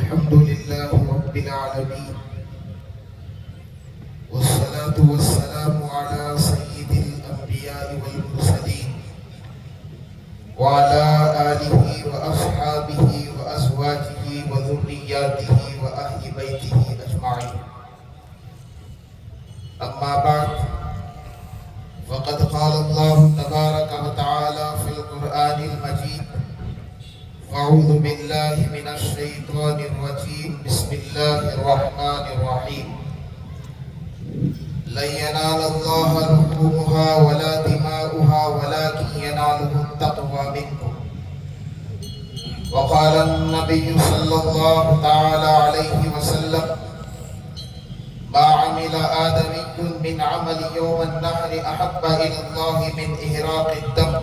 الحمد لله رب العالمين، والصلاة والسلام على سيد الأنبياء والمرسلين وعلى آله وأصحابه وأزواجه وذرياته وأهل بيته أجمعين. أما بعد، فقد قال الله تبارك وتعالى في القرآن المجيد: أعوذ بالله من الشيطان الرجيم، بسم الله الرحمن الرحيم. لن ينال الله لحومها ولا دماؤها ولكن يناله التقوى منكم. وقال النبي صلى الله تعالى عليه وسلم: ما عمل آدمي من عمل يوم النحر أحب إلى الله من إهراق الدم،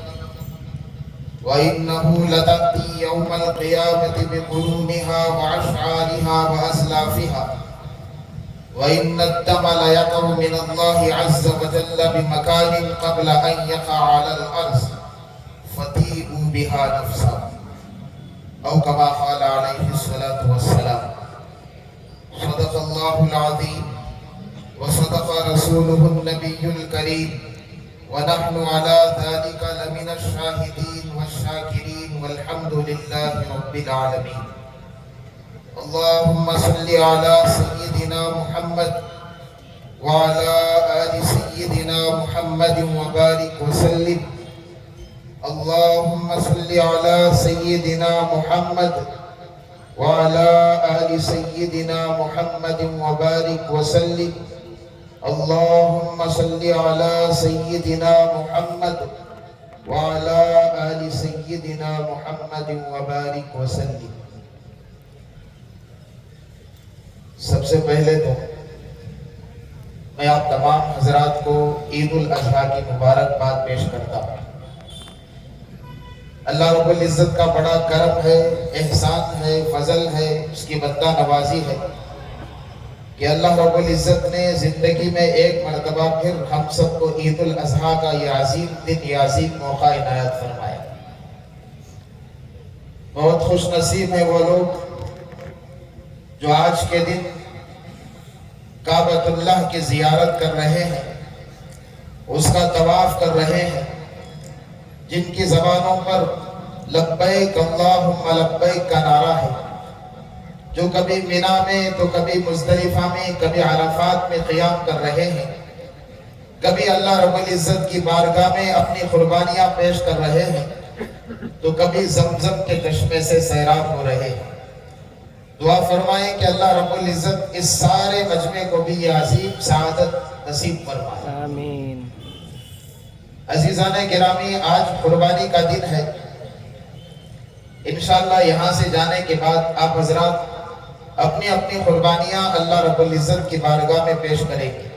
وإنه لتأتي يوم القيامة بقرونها وأشعارها وأسلافها، وإن الدم ليقع من الله عز وجل بمكان قبل أن يقع على الأرض فتيئوا بها نفسا، أو كما قال عليه الصلاة والسلام. صدق الله العظيم وصدق رسوله النبي الكريم، ونحن على ذلك لمن الشاهدين والشاكرين، والحمد لله رب العالمين. اللهم صل على سيدنا محمد وعلى آل سيدنا محمد وبارك وسلم. اللهم صل على سيدنا محمد وعلى آل سيدنا محمد وبارك وسلم. اللهم صل على سيدنا محمد وعلى آل سيدنا محمد وبارك وسلم. سب سے پہلے تو میں آپ تمام حضرات کو عید الاضحیٰ کی مبارکباد پیش کرتا ہوں۔ اللہ رب العزت کا بڑا کرم ہے، احسان ہے، فضل ہے، اس کی بندہ نوازی ہے کہ اللہ رب العزت نے زندگی میں ایک مرتبہ پھر ہم سب کو عید الاضحیٰ کا یہ عظیم دن، یہ عظیم موقع عنایت فرمایا۔ بہت خوش نصیب ہیں وہ لوگ جو آج کے دن کعبۃ اللہ کی زیارت کر رہے ہیں، اس کا طواف کر رہے ہیں، جن کی زبانوں پر لبیک اللہم لبیک کا نعرہ ہے، جو کبھی منا میں تو کبھی مزدلفہ میں، کبھی عرفات میں قیام کر رہے ہیں، کبھی اللہ رب العزت کی بارگاہ میں اپنی قربانیاں پیش کر رہے ہیں، تو کبھی زمزم کے چشمے سے سیراب ہو رہے ہیں۔ دعا فرمائیں کہ اللہ رب العزت اس سارے مجمع کو بھی یہ عظیم سعادت نصیب فرمائے، آمین۔ عزیزان گرامی، آج قربانی کا دن ہے۔ انشاءاللہ یہاں سے جانے کے بعد آپ حضرات اپنی اپنی قربانیاں اللہ رب العزت کی بارگاہ میں پیش کریں گے۔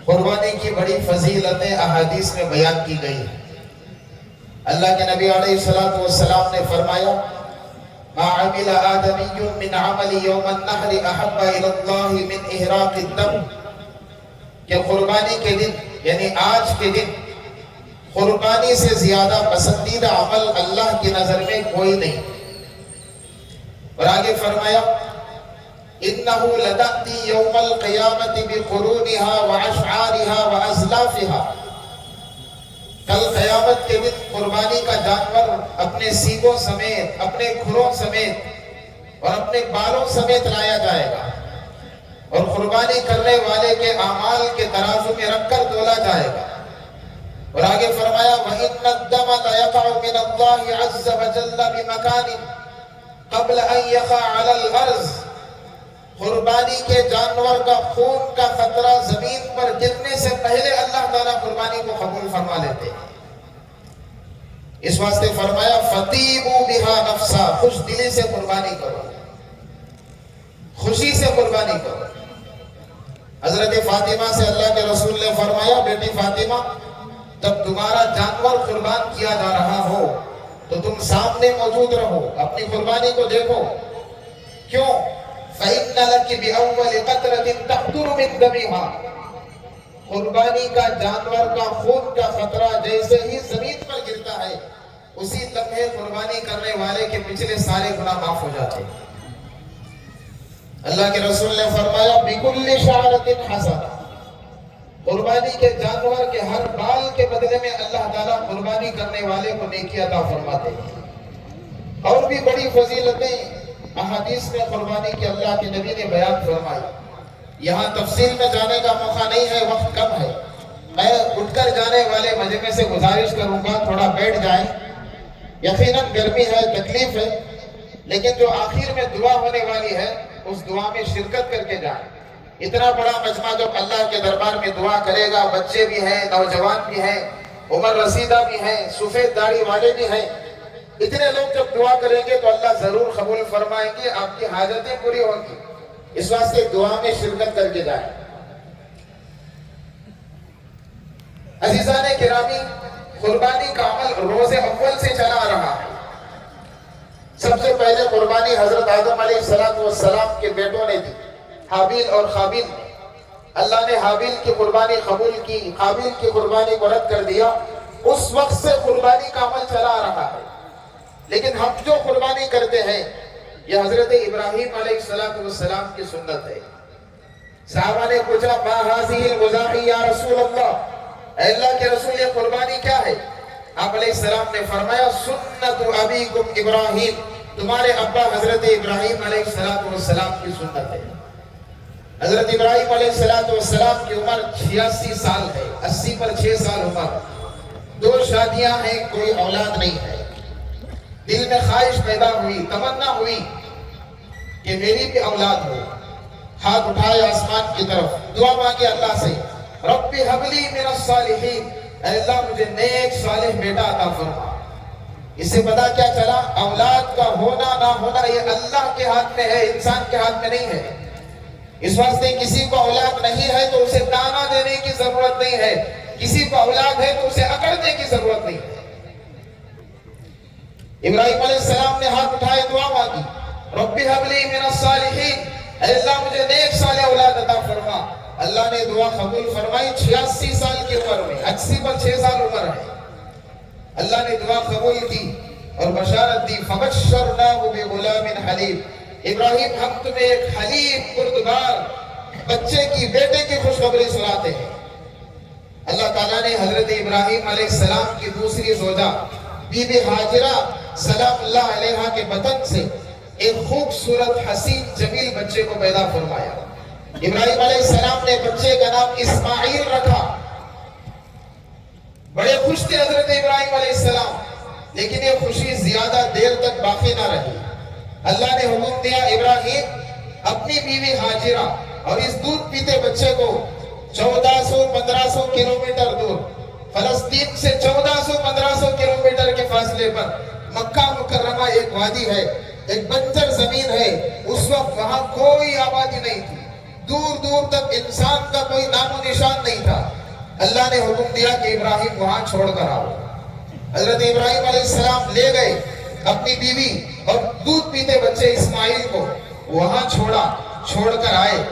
قربانی کی بڑی فضیلتیں احادیث میں بیان کی گئی ہیں۔ اللہ کے نبی علیہ السلام نے فرمایا: ما عمل آدمی من عمل یوم النحر احب الی اللہ من احراق الدم، کہ قربانی کے دن یعنی آج کے دن قربانی سے زیادہ پسندیدہ عمل اللہ کی نظر میں کوئی نہیں۔ اور آگے فرمایا: انہو لتأتی یوم القیامت بقرونها واشعارها وازلافها، کل قیامت کے دن قربانی کا جانور اپنے سینگوں سمیت، اپنے کھروں سمیت اور اپنے بالوں سمیت لایا جائے گا، اور قربانی کرنے والے کے اعمال کے ترازو میں رکھ کر تولا جائے گا۔ اور آگے فرمایا: وَإِنَّ الدَّمَ لَيَقَعُ مِنَ اللَّهِ عَزَّ وَجَلَّ بِمَكَانٍ قَبْلَ أَن يَقَعَ عَلَى الْأَرْضِ، قربانی کے جانور کا خون کا قطرہ زمین پر گرنے سے پہلے اللہ تعالیٰ قربانی کو قبول فرما لیتے ہیں۔ اس واسطے فرمایا: فَطِيبُوا بِهَا نَفْسًا، خوش دلی سے قربانی کرو، خوشی سے قربانی کرو۔ حضرت فاطمہ سے اللہ کے رسول نے فرمایا: بیٹی فاطمہ، جب تمہارا جانور قربان کیا جا رہا ہو تو تم سامنے موجود رہو، اپنی قربانی کو دیکھو۔ کیوں؟ فَإِنَّ لَكِ بِأَوَّلِ قَطْرَةٍ تَقْطُرُ مِن دَمِهَا، قربانی کا جانور کا خون کا قطرہ جیسے ہی زمین پر گرتا ہے، اسی لمحے قربانی کرنے والے کے پچھلے سارے گناہ معاف ہو جاتے ہیں۔ اللہ کے رسول نے فرمایا بِكُلِّ شَعْرَةٍ حَسَنَةٍ، قربانی کے جانور کے ہر بال کے بدلے میں اللہ تعالیٰ قربانی کرنے والے کو نیکی عطا فرماتے ہیں۔ اور بھی بڑی فضیلتیں احادیث میں قربانی کی اللہ کے نبی نے بیان فرمائی، یہاں تفصیل میں جانے کا موقع نہیں ہے، وقت کم ہے۔ میں اٹھ کر جانے والے مجمع سے گزارش کروں گا تھوڑا بیٹھ جائیں، یقیناً گرمی ہے، تکلیف ہے، لیکن جو آخر میں دعا ہونے والی ہے اس دعا میں شرکت کر کے جائیں۔ اتنا بڑا مجمع جب اللہ کے دربار میں دعا کرے گا، بچے بھی ہیں، نوجوان بھی ہیں، عمر رسیدہ بھی ہیں، سفید داڑھی والے بھی ہیں، اتنے لوگ جب دعا کریں گے تو اللہ ضرور قبول فرمائیں گے، آپ کی حاجتیں پوری ہوں گی۔ اس واسطے دعا میں شرکت کر کے جائیں۔ عزیزان گرامی، قربانی کا عمل روز اول سے چلا آ رہا ہے۔ سب سے پہلے قربانی حضرت آدم علیہ السلام کے بیٹوں نے دی، حابیل اور قابیل نے۔ اللہ نے حابیل کی قربانی قبول کی، قابیل کی قربانی کو رد کر دیا۔ اس وقت سے قربانی کا عمل چلا آ رہا ہے، لیکن ہم جو قربانی کرتے ہیں یہ حضرت ابراہیم علیہ السلام کی سنت ہے۔ صحابہ نے پوچھا ما هذه الغذاء یا رسول اللہ، اے اللہ کے رسول یہ قربانی کیا ہے؟ آپ علیہ السلام نے فرمایا سنت ابیکم ابراہیم، تمہارے ابا حضرت ابراہیم علیہ السلام کی سنت ہے۔ حضرت ابراہیم علیہ السلام کی عمر 86 سال ہے، 80 پر 6 سال عمر، 2 شادیاں ہیں، کوئی اولاد نہیں ہے۔ دل میں خواہش پیدا ہوئی، تمنا ہوئی کہ میری بھی اولاد ہو۔ ہاتھ اٹھائے آسمان کی طرف، دعا مانگی اللہ سے، رب ہب لی من الصالحین، اے اللہ مجھے نیک صالح بیٹا عطا فرما۔ اس سے پتہ کیا چلا؟ اولاد کا ہونا نہ ہونا یہ اللہ کے ہاتھ میں ہے، انسان کے ہاتھ میں نہیں ہے۔ اس واسطے کسی کو اولاد نہیں ہے تو اسے تانا دینے کی ضرورت نہیں ہے، کسی کو اولاد ہے تو اسے اکڑنے کی ضرورت نہیں ہے۔ ابراہیم علیہ السلام نے ہاتھ اٹھائے، دعا مانگی، رب ہب لی من الصالحین، اے اللہ مجھے نیک صالح اولاد عطا فرما۔ اللہ نے دعا قبول فرمائی، 86 سال کی عمر میں، 80 پر 6 سال عمر ہے۔ اللہ نے دعا قبول کی اور بشارت دی، فبشرناہ بغلام حلیم، ابراہیم ہم تمہیں ایک حلیم بردبار بچے کی، بیٹے کی خوشخبری سناتے ہیں۔ اللہ تعالیٰ نے حضرت ابراہیم علیہ السلام کی دوسری زوجہ بی بی ہاجرہ سلام اللہ علیہا کے بطن سے ایک خوبصورت حسین جمیل بچے کو پیدا فرمایا۔ ابراہیم علیہ السلام نے بچے کا نام اسماعیل رکھا۔ بڑے خوش تھے حضرت ابراہیم علیہ السلام، لیکن یہ خوشی زیادہ دیر تک باقی نہ رہی۔ اللہ نے حکم دیا، ابراہیم اپنی بیوی ہاجرہ اور اس دودھ پیتے بچے کو 1400-1500 کلومیٹر دور، فلسطین سے 1400-1500 کلومیٹر کے فاصلے پر مکہ مکرمہ ایک وادی ہے، ایک بنجر زمین ہے۔ اس وقت وہاں کوئی آبادی نہیں تھی، دور دور تک انسان کا کوئی نام و نشان نہیں تھا۔ اللہ نے حکم دیا کہ ابراہیم وہاں چھوڑ کر آؤ۔ حضرت ابراہیم علیہ السلام لے گئے اپنی بیوی اور دودھ پیتے بچے اسماعیل کو، وہاں چھوڑ کر آئے۔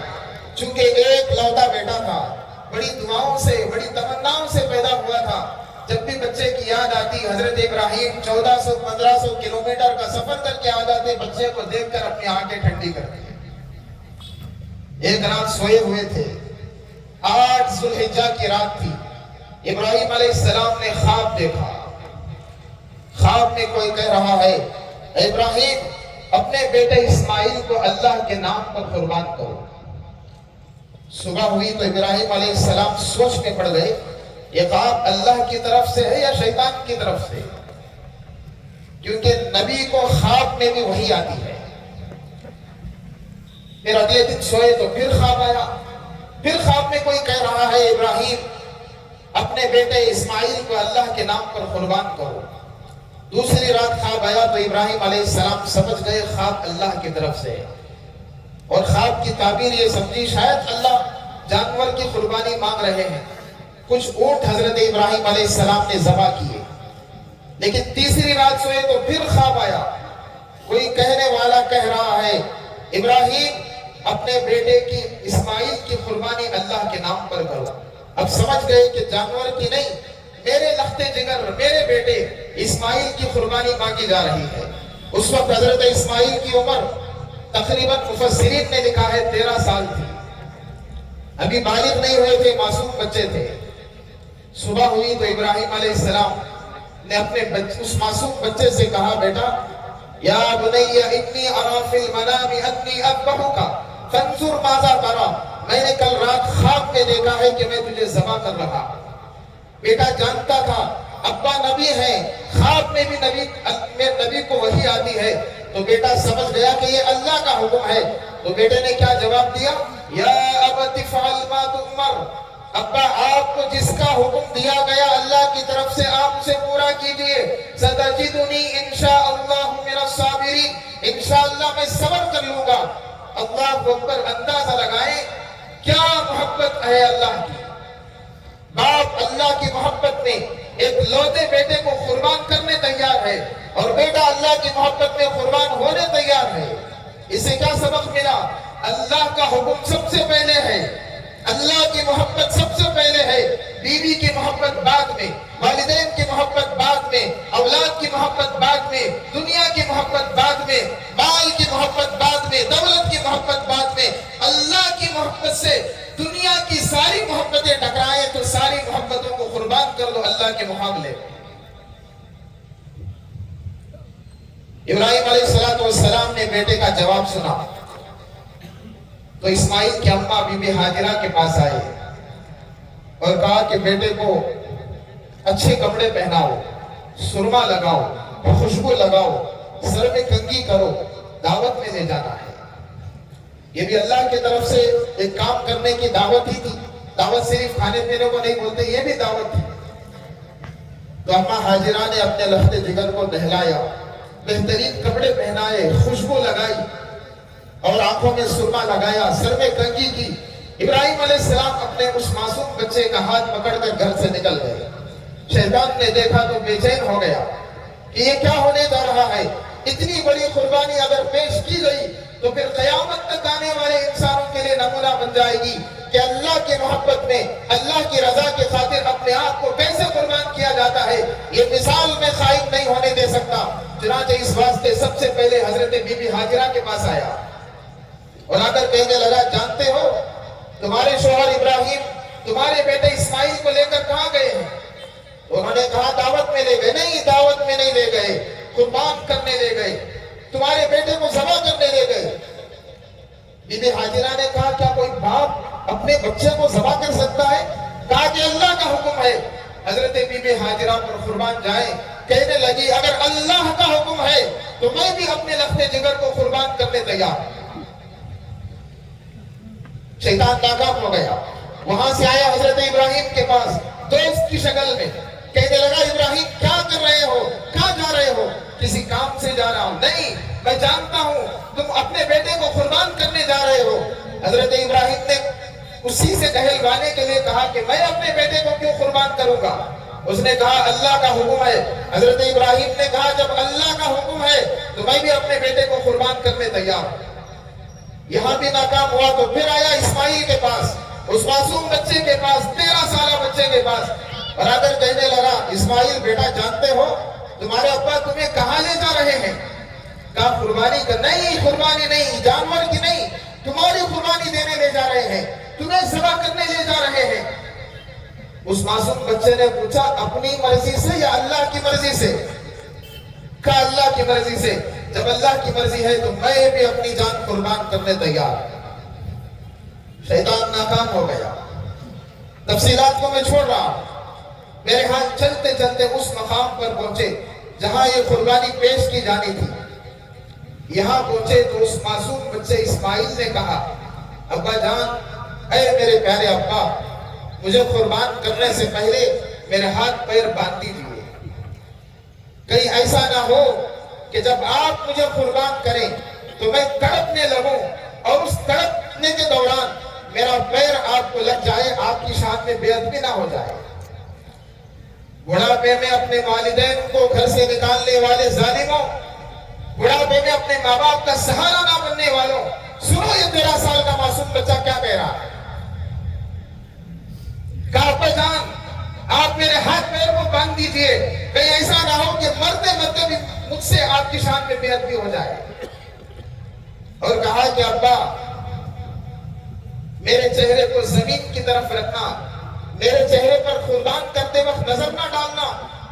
چونکہ ایک لوتا بیٹا تھا، بڑی دعاؤں سے، بڑی تمناؤں سے پیدا ہوا تھا۔ جب بھی بچے کی یاد آتی، حضرت ابراہیم 1400-1500 کلومیٹر کا سفر کر کے آ جاتے، بچے کو دیکھ کر اپنی آنکھیں ٹھنڈی کرتے۔ ایک رات سوئے ہوئے تھے، 8 ذو الحجہ کی رات تھی۔ ابراہیم علیہ السلام نے خواب دیکھا۔ خواب میں کوئی کہہ رہا ہے، ابراہیم اپنے بیٹے اسماعیل کو اللہ کے نام پر قربان کرو۔ صبح ہوئی تو ابراہیم علیہ السلام سوچ میں پڑ گئے، یہ خواب اللہ کی طرف سے ہے یا شیطان کی طرف سے؟ کیونکہ نبی کو خواب میں بھی وحی آتی ہے۔ پھر اگلے دن سوئے تو پھر خواب آیا، پھر خواب میں کوئی کہہ رہا ہے، ابراہیم اپنے بیٹے اسماعیل کو اللہ کے نام پر قربان کرو۔ دوسری رات خواب آیا تو ابراہیم علیہ السلام سمجھ گئے خواب اللہ کی طرف سے، اور خواب کی تعبیر یہ سمجھی شاید اللہ جانور کی قربانی مانگ رہے ہیں۔ کچھ اونٹ حضرت ابراہیم علیہ السلام نے ذبح کیے۔ لیکن تیسری رات سوئے تو پھر خواب آیا، کوئی کہنے والا کہہ رہا ہے، ابراہیم اپنے بیٹے کی اسماعیل کی قربانی اللہ کے نام پر کرو۔ اب سمجھ گئے کہ جانور کی نہیں، میرے لخت جگر، میرے بیٹے اسماعیل کی قربانی مانگی جا رہی ہے۔ اس وقت حضرت اسماعیل کی عمر تقریباً مفسرین نے لکھا ہے 13 سال تھی، ابھی بالغ نہیں ہوئے تھے، معصوم بچے تھے۔ صبح ہوئی تو ابراہیم علیہ السلام نے اپنے اس معصوم بچے سے کہا، بیٹا یا بنی انی ارا فی المنام انی اذبحک فانظر ماذا تری، میں نے کل رات خواب میں دیکھا ہے کہ میں تجھے ذبح کر رہا۔ بیٹا جانتا تھا ابا نبی ہے، خواب میں بھی نبی کو وحی آتی ہے، تو بیٹا سمجھ گیا کہ یہ اللہ کا حکم ہے۔ تو بیٹے نے کیا جواب دیا؟ یا ابت افعل ما تؤمر، ابا آپ کو جس کا حکم دیا گیا اللہ کی طرف سے آپ اسے پورا کیجئے۔ ستجدنی انشاءاللہ من الصابرین، انشاءاللہ میں صبر کر لوں گا۔ اللہ اکبر، اندازہ لگائیں کیا محبت ہے اللہ کی۔ باپ اللہ کی محبت میں ایک لوتے بیٹے کو قربان کرنے تیار ہے، اور بیٹا اللہ کی محبت میں قربان ہونے تیار ہے۔ اسے کیا سبق ملا؟ اللہ کا حکم سب سے پہلے ہے، اللہ کی محبت سب سے پہلے ہے، بیوی کی محبت بعد میں، والدین کی محبت بعد میں، اولاد کی محبت بعد میں، دنیا کی محبت بعد میں، مال کی محبت بعد میں، دولت کی محبت بعد میں۔ اللہ کی محبت سے دنیا کی ساری محبتیں ٹکرائیں تو ساری محبتوں کو قربان کر دو اللہ کے مقابلے۔ ابراہیم علیہ السلام نے بیٹے کا جواب سنا تو اسماعیل کی اماں بی بی ہاجرہ کے پاس آئے اور کہا کہ بیٹے کو اچھے کپڑے پہناؤ، سرما لگاؤ، خوشبو لگاؤ، سر میں کنگھی کرو، دعوت میں لے جانا ہے۔ یہ بھی اللہ کی طرف سے ایک کام کرنے کی دعوت ہی تھی۔ دعوت صرف کھانے پینے کو نہیں بولتے، یہ بھی دعوت تھی۔ تو اماں ہاجرہ نے اپنے لخت جگر کو نہلایا، بہترین کپڑے پہنائے، خوشبو لگائی اور آنکھوں میں سرما لگایا، سر میں کنگھی کی۔ ابراہیم علیہ السلام اپنے اس معصوم بچے کا ہاتھ پکڑ کر گھر سے نکل گئے۔ شیطان نے دیکھا تو بے چین ہو گیا کہ یہ کیا ہونے جا رہا ہے۔ اتنی بڑی قربانی اگر پیش کی گئی تو پھر قیامت تک آنے والے انسانوں کے لیے نمونہ بن جائے گی کہ اللہ کی محبت میں اللہ کی رضا کے خاطر اپنے آپ کو کیسے قربان کیا جاتا ہے۔ یہ مثال میں قائم نہیں ہونے دے سکتا۔ چنانچہ اس واسطے سب سے پہلے حضرت بی بی ہاجرہ کے پاس آیا اور آ کر کہنے لگا، جانتے ہو تمہارے شوہر ابراہیم تمہارے بیٹے اسماعیل کو لے کر کہاں گئے ہیں؟ انہوں نے کہا دعوت میں لے گئے۔ نہیں، دعوت میں نہیں لے گئے، قربان کرنے لے گئے، تمہارے بیٹے کو ذبح کرنے لے گئے۔ بی بی ہاجرہ نے کہا، کیا کوئی باپ اپنے بچے کو ذبح کر سکتا ہے؟ کہا کہ اللہ کا حکم ہے۔ حضرت بی بی ہاجرہ پر قربان جائیں، کہنے لگی اگر اللہ کا حکم ہے تو میں بھی اپنے لخت جگر کو قربان کرنے تیار۔ شیطان ناکام ہو گیا۔ وہاں سے آیا حضرت ابراہیم کے پاس دوست کی شکل میں، کہنے لگا ابراہیم کیا کر رہے ہو؟ کہاں جا رہے ہو؟ کسی کام سے جا رہا ہوں۔ نہیں، میں جانتا ہوں تم اپنے بیٹے کو قربان کرنے جا رہے ہو۔ حضرت ابراہیم نے اسی سے کہلوانے کے لیے کہا کہ میں اپنے بیٹے کو کیوں قربان کروں گا؟ اس نے کہا اللہ کا حکم ہے۔ حضرت ابراہیم نے کہا جب اللہ کا حکم ہے تو میں بھی اپنے بیٹے کو قربان کرنے تیار ہوں۔ یہاں بھی ناکام ہوا تو پھر آیا اسماعیل کے پاس، اس معصوم بچے کے پاس، 13 سالہ بچے کے پاس، اور آ کر کہنے لگا اسماعیل بیٹا جانتے ہو تمہارے ابا تمہیں کہاں لے جا رہے ہیں؟ کہا قربانی کا۔ نہیں، قربانی نہیں، جانور کی نہیں، تمہاری قربانی دینے لے جا رہے ہیں، تمہیں ذبح کرنے لے جا رہے ہیں۔ اس معصوم بچے نے پوچھا اپنی مرضی سے یا اللہ کی مرضی سے؟ کہا اللہ کی مرضی سے۔ جب اللہ کی مرضی ہے تو میں بھی اپنی جان قربان کرنے تیار۔ شیطان ناکام ہو گیا۔ تفصیلات کو میں چھوڑ رہا ہوں۔ میرے ہاتھ چلتے چلتے اس مقام پر پہنچے جہاں یہ قربانی پیش کی جانی تھی۔ یہاں پہنچے تو اس معصوم بچے اسماعیل نے کہا ابا جان، اے میرے پیارے ابا، مجھے قربان کرنے سے پہلے میرے ہاتھ پیر باندھ دیجیے، کہیں ایسا نہ ہو کہ جب آپ مجھے قربان کریں تو میں تڑپنے لگوں اور اس تڑپنے کے دوران میرا پیر آپ کو لگ جائے، آپ کی شان میں بے ادبی نہ ہو جائے۔ بڑھاپے میں اپنے والدین کو گھر سے نکالنے والے ظالموں، بڑھاپے میں اپنے ماں باپ کا سہارا نہ بننے والوں، سنو یہ 13 سال کا معصوم بچہ کیا کہہ رہا ہے۔ کہا ابا جان آپ میرے ہاتھ پیر کو باندھ دیجئے، کہیں ایسا نہ ہو کہ آپ کی شان میں بے ادبی ہو جائے. اور کہا کہ ابا میرے چہرے کو زمین کی طرف رکھنا, میرے چہرے پر قربان کرتے وقت نظر نہ ڈالنا,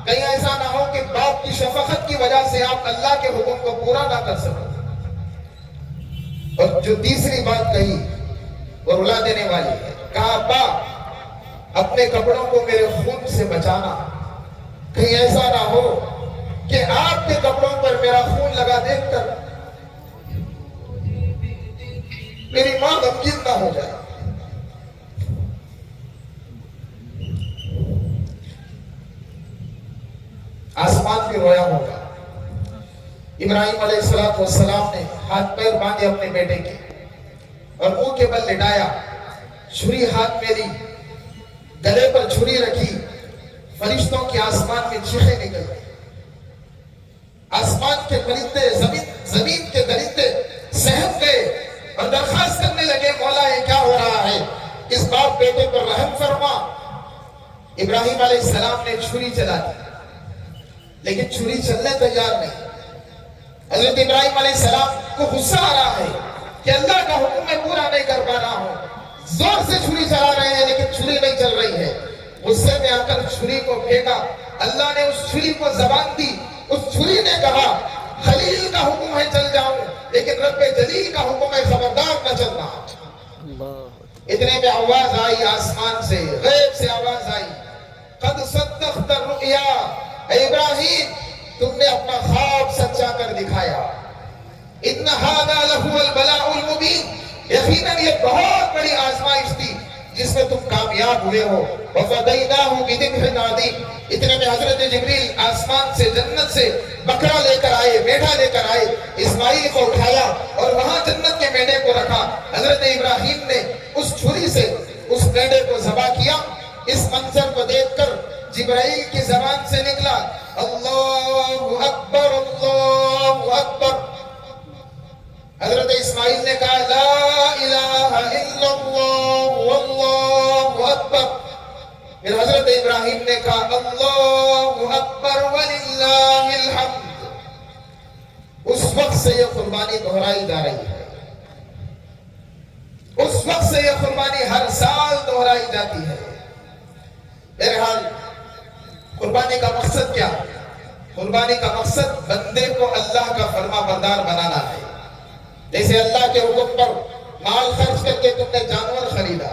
کہیں ایسا نہ ہو کہ باپ کی شفقت کی وجہ سے آپ اللہ کے حکم کو پورا نہ کر سکو. اور جو تیسری بات کہی وہ رلا دینے والی ہے. کہا ابا اپنے کپڑوں کو میرے خون سے بچانا, کہیں ایسا نہ ہو کہ آپ کے کپڑوں پر میرا خون لگا دیکھ کر میری ماں غمگین نہ ہو جائے. آسمان بھی رویا ہوگا. ابراہیم علیہ السلام نے ہاتھ پیر باندھے اپنے بیٹے کے اور منہ کے بل لٹایا, چھری ہاتھ میں لی, گلے پر چھری رکھی. فرشتوں کی آسمان میں چیخیں نکل گئی. آسمان کے پرندے, زمین کے درندے سہم گئے اور درخواست کرنے لگے, مولا یہ کیا ہو رہا ہے, اس باپ بیٹے پر رحم فرما. ابراہیم علیہ السلام نے چھری چلا دی لیکن چھری چلنے تیار نہیں. حضرت ابراہیم علیہ السلام کو غصہ آ رہا ہے کہ اللہ کا حکم میں پورا نہیں کر پا رہا ہوں. زور سے چھری چلا رہے ہیں لیکن چھری نہیں چل رہی ہے. غصے میں آ کر چھری کو پھینکا. اللہ نے اس چھری کو زبان دی. اس چھری نے کہا خلیل کا حکم ہے چل جاؤں, لیکن رب جلیل کا حکم ہے خبردار نہ چلنا. اتنے میں آواز آئی آسمان سے, غیب سے آواز آئی, قد صدقت الرؤیا, اے ابراہیم تم نے اپنا خواب سچا کر دکھایا. ان ھذا لہو البلاء المبین, یقیناً یہ بہت بڑی آزمائش تھی جس میں تم کامیاب ہوئے ہو. وفدیناہ بذبح عظیم. اتنے میں حضرت جبریل آسمان سے, جنت سے بکرا لے کر آئے, میڈھا لے کر آئے. اسماعیل کو اٹھایا اور وہاں جنت کے میڈے کو رکھا. حضرت ابراہیم نے اس چھری سے اس میڈے کو ذبح کیا. اس منظر کو دیکھ کر جبرائیل کی زبان سے نکلا اللہ اکبر اللہ اکبر. حضرت اسماعیل نے کہا لا الہ الا اللہ واللہ اکبر. پھر حضرت ابراہیم نے کہا اللہ اکبر وللہ الحمد. اس وقت سے یہ قربانی دہرائی جا رہی ہے. اس وقت سے یہ قربانی ہر سال دہرائی جاتی ہے. بہرحال قربانی کا مقصد کیا ہے؟ قربانی کا مقصد بندے کو اللہ کا فرما بردار بنانا ہے. جیسے اللہ کے حکم پر مال خرچ کر کے تم نے جانور خریدا,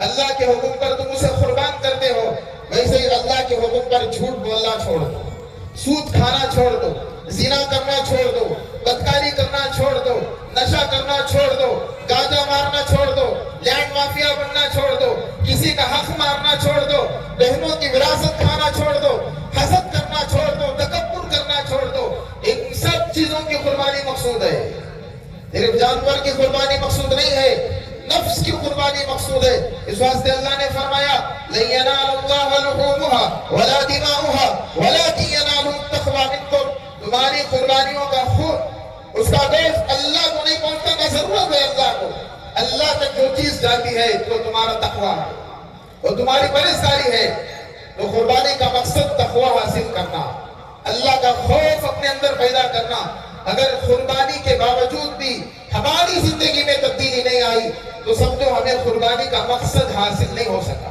اللہ کے حکم پر تم اسے قربان کرتے ہو, ویسے ہی اللہ کے حکم پر جھوٹ بولنا چھوڑ دو, سود کھانا چھوڑ دو, زنا کرنا چھوڑ دو, بدکاری کرنا چھوڑ دو, نشہ کرنا چھوڑ دو, گاجا مارنا چھوڑ دو, لینڈ مافیا بننا چھوڑ دو, کسی کا حق مارنا چھوڑ دو, بہنوں کی وراثت کھانا چھوڑ دو, حسد کرنا چھوڑ دو, تکبر کرنا چھوڑ دو. ان سب چیزوں کی قربانی مقصود ہے. صرف جانور کی قربانی مقصود نہیں ہے, نفس کی قربانی مقصود ہے. اس واسطے اللہ نے فرمایا لن ینال اللہ لحومها ولا دماؤها ولکن ینالہ التقوی منکم. تمہاری قربانیوں کا خون, اس کا گوشت اللہ کو نہیں پہنچتا, نہ ضرورت ہے اللہ کو. اللہ تک جو چیز جاتی ہے تو تمہارا تقوی ہے, وہ تمہاری پرہیزگاری ہے. تو قربانی کا مقصد تقوی حاصل کرنا, اللہ کا خوف اپنے اندر پیدا کرنا. اگر قربانی کے باوجود بھی ہماری زندگی میں تبدیلی نہیں آئی تو سمجھو ہمیں قربانی کا مقصد حاصل نہیں ہو سکا.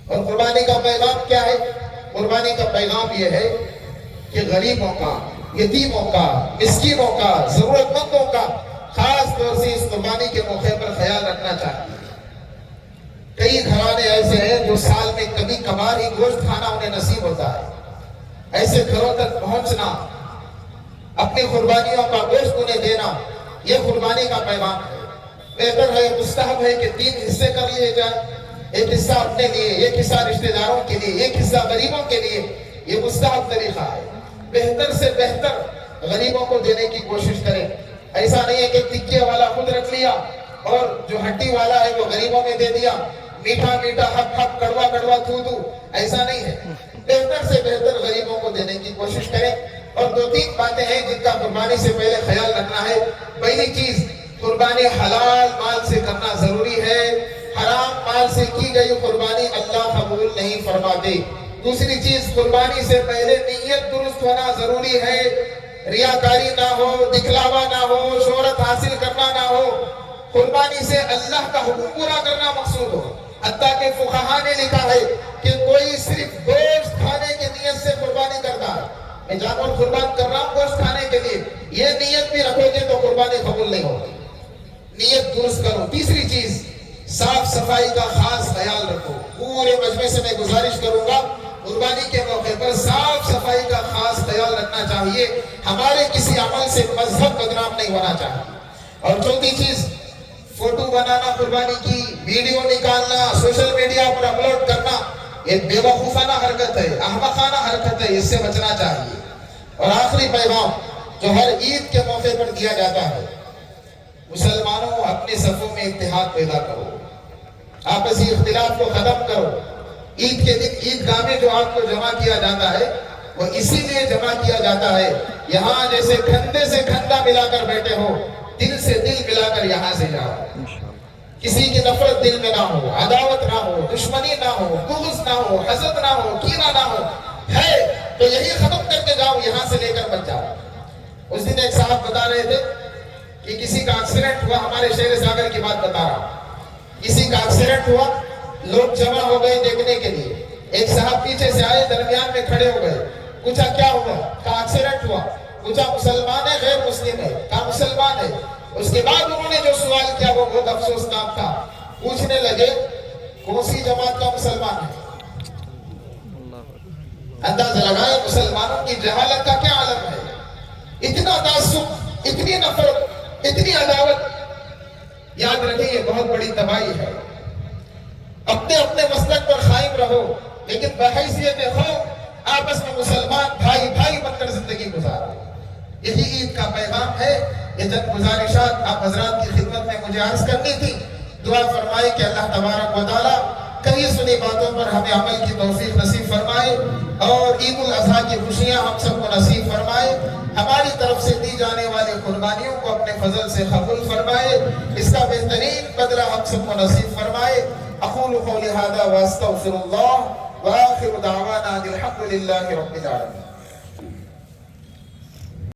اور قربانی کا پیغام کیا ہے؟ قربانی کا پیغام یہ ہے کہ غریبوں کا, یتیموں کا, مسکینوں کا, ضرورت مندوں کا خاص طور سے اس قربانی کے موقع پر خیال رکھنا چاہیے. کئی گھرانے ایسے ہیں جو سال میں کبھی کبھار ہی گوشت کھانا انہیں نصیب ہوتا ہے. ایسے گھروں تک پہنچنا, اپنی قربانیوں کا گوشت انہیں دینا, یہ قربانی کا پیغام ہے. بہتر ہے, مستحب ہے کہ 3 حصے کر لیے جائیں. ایک حصہ اپنے لیے, ایک حصہ رشتہ داروں کے لیے, ایک حصہ غریبوں کے لیے. یہ مستحب طریقہ ہے. بہتر سے بہتر غریبوں کو دینے کی کوشش کریں. ایسا نہیں ہے کہ تکیے والا خود رکھ لیا اور جو ہڈی والا ہے وہ غریبوں میں دے دیا, میٹھا میٹھا حق حق, کڑوا کڑوا تھو تھو. ایسا نہیں ہے. بہتر سے بہتر غریبوں کو دینے کی کوشش کریں. اور 2-3 باتیں ہیں جن کا قربانی سے پہلے خیال رکھنا ہے. پہلی چیز, قربانی حلال مال سے کرنا ضروری ہے. حرام مال سے کی گئی قربانی اللہ قبول نہیں فرماتے. دوسری چیز قربانی سے پہلے نیت درست ہونا ضروری ہے. ریاکاری نہ ہو، دکھلاوا نہ ہو، شہرت حاصل کرنا نہ ہو. قربانی سے اللہ کا حکم پورا کرنا مقصود ہو. حتیٰ کہ فقہا نے لکھا ہے کہ کوئی صرف گوشت کھانے کی نیت سے قربانی کرتا ہے. میں جانور قربان کر رہا ہوں گوشت کھانے کے لیے، یہ نیت بھی رکھو گے تو قربانی قبول نہیں ہوگی. نیت درست کرو. تیسری چیز صاف صفائی کا خاص خیال رکھو. پورے مجمع سے میں گزارش کروں گا قربانی کے موقع پر صاف صفائی کا خاص خیال رکھنا چاہیے. ہمارے کسی عمل سے مذہب بدنام نہیں ہونا چاہیے. اور چوتھی چیز فوٹو بنانا قربانی کی، ویڈیو نکالنا، سوشل میڈیا پر اپلوڈ کرنا، یہ بے وقوفانہ حرکت ہے، احمقانہ حرکت ہے، اس سے بچنا چاہیے. اور آخری پیغام جو ہر عید کے موقع پر دیا جاتا ہے، مسلمانوں اپنے صفوں میں اتحاد پیدا کرو، آپسی اختلاف کو ختم کرو. عید کے دن عیدگاہ میں جو آپ کو جمع کیا جاتا ہے وہ اسی لیے جمع کیا جاتا ہے، یہاں جیسے کھندے سے کھندا ملا کر بیٹھے ہو، دل سے دل ملا کر یہاں سے جاؤ. کسی کی نفرت دل میں نہ ہو، عداوت نہ ہو، دشمنی نہ ہو، بغض نہ ہو، حسد نہ ہو، کینہ نہ ہو. ہے تو یہی ختم کر کے جاؤ، یہاں سے لے کر مت جاؤ. اس دن ایک صاحب بتا رہے تھے کہ کسی کا ایکسیڈنٹ ہوا، ہمارے شہر ساگر کی بات بتا رہا ہوں. کسی کا ایکسیڈنٹ ہوا، لوگ جمع ہو گئے دیکھنے کے لیے. ایک صاحب پیچھے سے آئے، درمیان میں کھڑے ہو گئے. پوچھا کیا ہوا؟ کہا ایکسیڈنٹ ہوا. پوچھا مسلمان ہے غیر مسلم ہے؟ کہا مسلمان ہے. اس کے بعد انہوں نے جو سوال کیا وہ بہت افسوسناک تھا. پوچھنے لگے کون سی جماعت کا مسلمان ہے؟ اندازہ لگائے مسلمانوں کی جہالت کا کیا عالم ہے. اتنا تعصب، اتنی نفرت، اتنی عداوت. یاد رکھیں یہ بہت بڑی تباہی ہے. اپنے اپنے مسلک پر قائم رہو، لیکن بحیثیت خوف آپس میں مسلمان بھائی بھائی بن کر زندگی گزارو. یہی عید کا پیغام ہے. یہ چند گزارشات آپ حضرات کی خدمت میں مجھے عرض کرنی تھی. دعا فرمائے کہ اللہ تبارک و تعالی کئی سنی باتوں پر ہمیں عمل کی توفیق نصیب فرمائے اور عید الاضحیٰ کی خوشیاں ہم سب کو نصیب فرمائے. ہماری طرف سے دی جانے والی قربانیوں کو اپنے فضل سے قبول فرمائے. اس کا بہترین بدلہ ہم سب کو نصیب فرمائے. اقول قولی ھذا واستغفر اللہ وآخر دعوانا الحمد للہ رب العالمین.